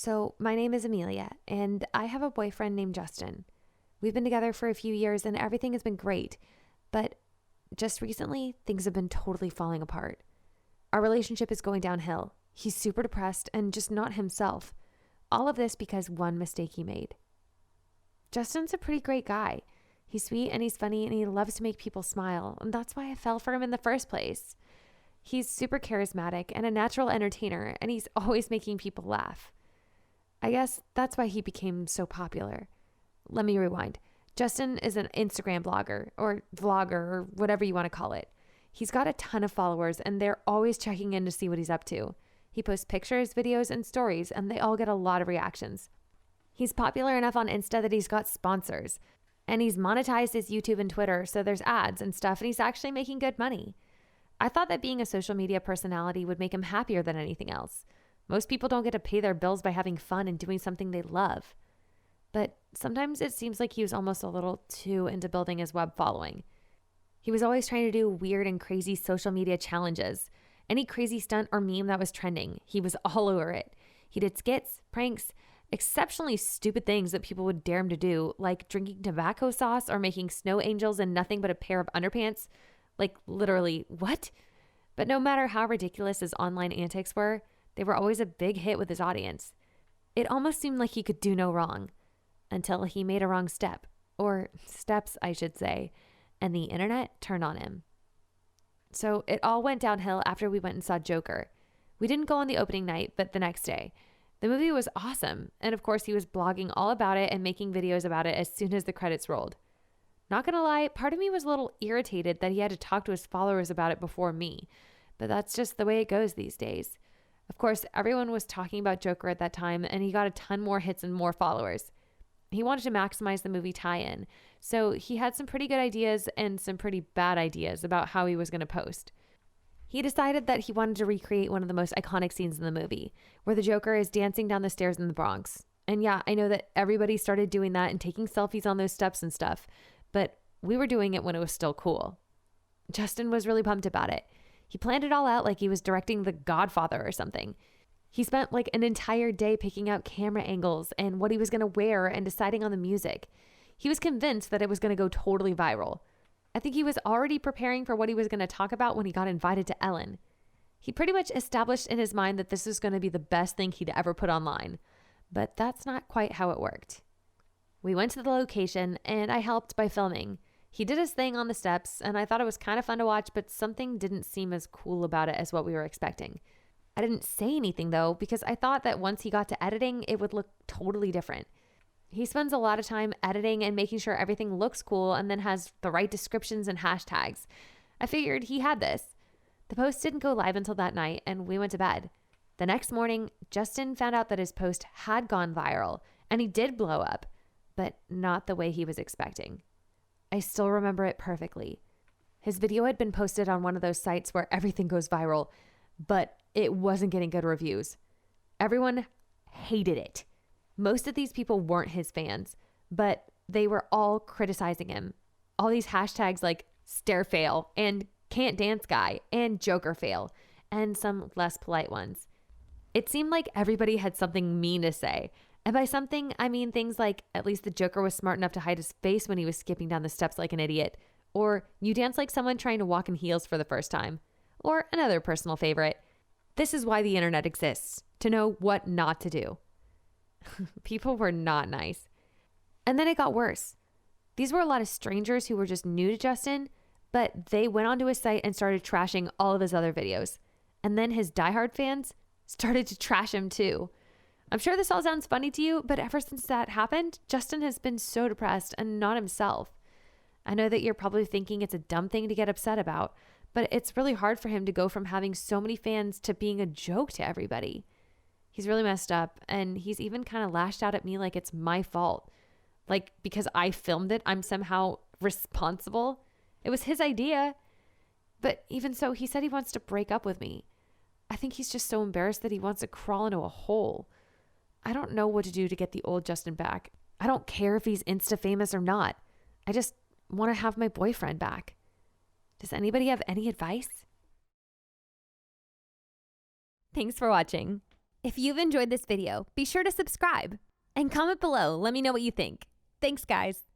So, my name is Amelia, and I have a boyfriend named Justin. We've been together for a few years, and everything has been great. But just recently, things have been totally falling apart. Our relationship is going downhill. He's super depressed and just not himself. All of this because one mistake he made. Justin's a pretty great guy. He's sweet and he's funny and he loves to make people smile, and that's why I fell for him in the first place. He's super charismatic and a natural entertainer, and he's always making people laugh. I guess that's why he became so popular. Let me rewind. Justin is an Instagram blogger or vlogger or whatever you want to call it. He's got a ton of followers and they're always checking in to see what he's up to. He posts pictures, videos, and stories, and they all get a lot of reactions. He's popular enough on Insta that he's got sponsors, and he's monetized his YouTube and Twitter, so there's ads and stuff, and he's actually making good money. I thought that being a social media personality would make him happier than anything else. Most people don't get to pay their bills by having fun and doing something they love. But sometimes it seems like he was almost a little too into building his web following. He was always trying to do weird and crazy social media challenges. Any crazy stunt or meme that was trending, he was all over it. He did skits, pranks, exceptionally stupid things that people would dare him to do, like drinking tobacco sauce or making snow angels in nothing but a pair of underpants. Like literally, what? But no matter how ridiculous his online antics were, they were always a big hit with his audience. It almost seemed like he could do no wrong until he made a wrong step, or steps, I should say, and the internet turned on him. So it all went downhill after we went and saw Joker. We didn't go on the opening night, but the next day. The movie was awesome, and of course he was blogging all about it and making videos about it as soon as the credits rolled. Not gonna lie, part of me was a little irritated that he had to talk to his followers about it before me, but that's just the way it goes these days. Of course, everyone was talking about Joker at that time, and he got a ton more hits and more followers. He wanted to maximize the movie tie-in, so he had some pretty good ideas and some pretty bad ideas about how he was going to post. He decided that he wanted to recreate one of the most iconic scenes in the movie, where the Joker is dancing down the stairs in the Bronx. And yeah, I know that everybody started doing that and taking selfies on those steps and stuff, but we were doing it when it was still cool. Justin was really pumped about it. He planned it all out like he was directing The Godfather or something. He spent like an entire day picking out camera angles and what he was going to wear and deciding on the music. He was convinced that it was going to go totally viral. I think he was already preparing for what he was going to talk about when he got invited to Ellen. He pretty much established in his mind that this was going to be the best thing he'd ever put online. But that's not quite how it worked. We went to the location and I helped by filming. He did his thing on the steps and I thought it was kind of fun to watch, but something didn't seem as cool about it as what we were expecting. I didn't say anything though, because I thought that once he got to editing, it would look totally different. He spends a lot of time editing and making sure everything looks cool and then has the right descriptions and hashtags. I figured he had this. The post didn't go live until that night and we went to bed. The next morning, Justin found out that his post had gone viral and he did blow up, but not the way he was expecting. I still remember it perfectly. His video had been posted on one of those sites where everything goes viral, but it wasn't getting good reviews. Everyone hated it. Most of these people weren't his fans, but they were all criticizing him. All these hashtags like stare fail and can't dance guy and Joker fail and some less polite ones. It seemed like everybody had something mean to say. And by something, I mean things like, at least the Joker was smart enough to hide his face when he was skipping down the steps like an idiot. Or, you dance like someone trying to walk in heels for the first time. Or another personal favorite, this is why the internet exists, to know what not to do. People were not nice. And then it got worse. These were a lot of strangers who were just new to Justin, but they went onto his site and started trashing all of his other videos. And then his diehard fans started to trash him too. I'm sure this all sounds funny to you, but ever since that happened, Justin has been so depressed and not himself. I know that you're probably thinking it's a dumb thing to get upset about, but it's really hard for him to go from having so many fans to being a joke to everybody. He's really messed up, and he's even kind of lashed out at me like it's my fault. Like, because I filmed it, I'm somehow responsible. It was his idea. But even so, he said he wants to break up with me. I think he's just so embarrassed that he wants to crawl into a hole. I don't know what to do to get the old Justin back. I don't care if he's Insta famous or not. I just want to have my boyfriend back. Does anybody have any advice? Thanks for watching. If you've enjoyed this video, be sure to subscribe and comment below. Let me know what you think. Thanks, guys.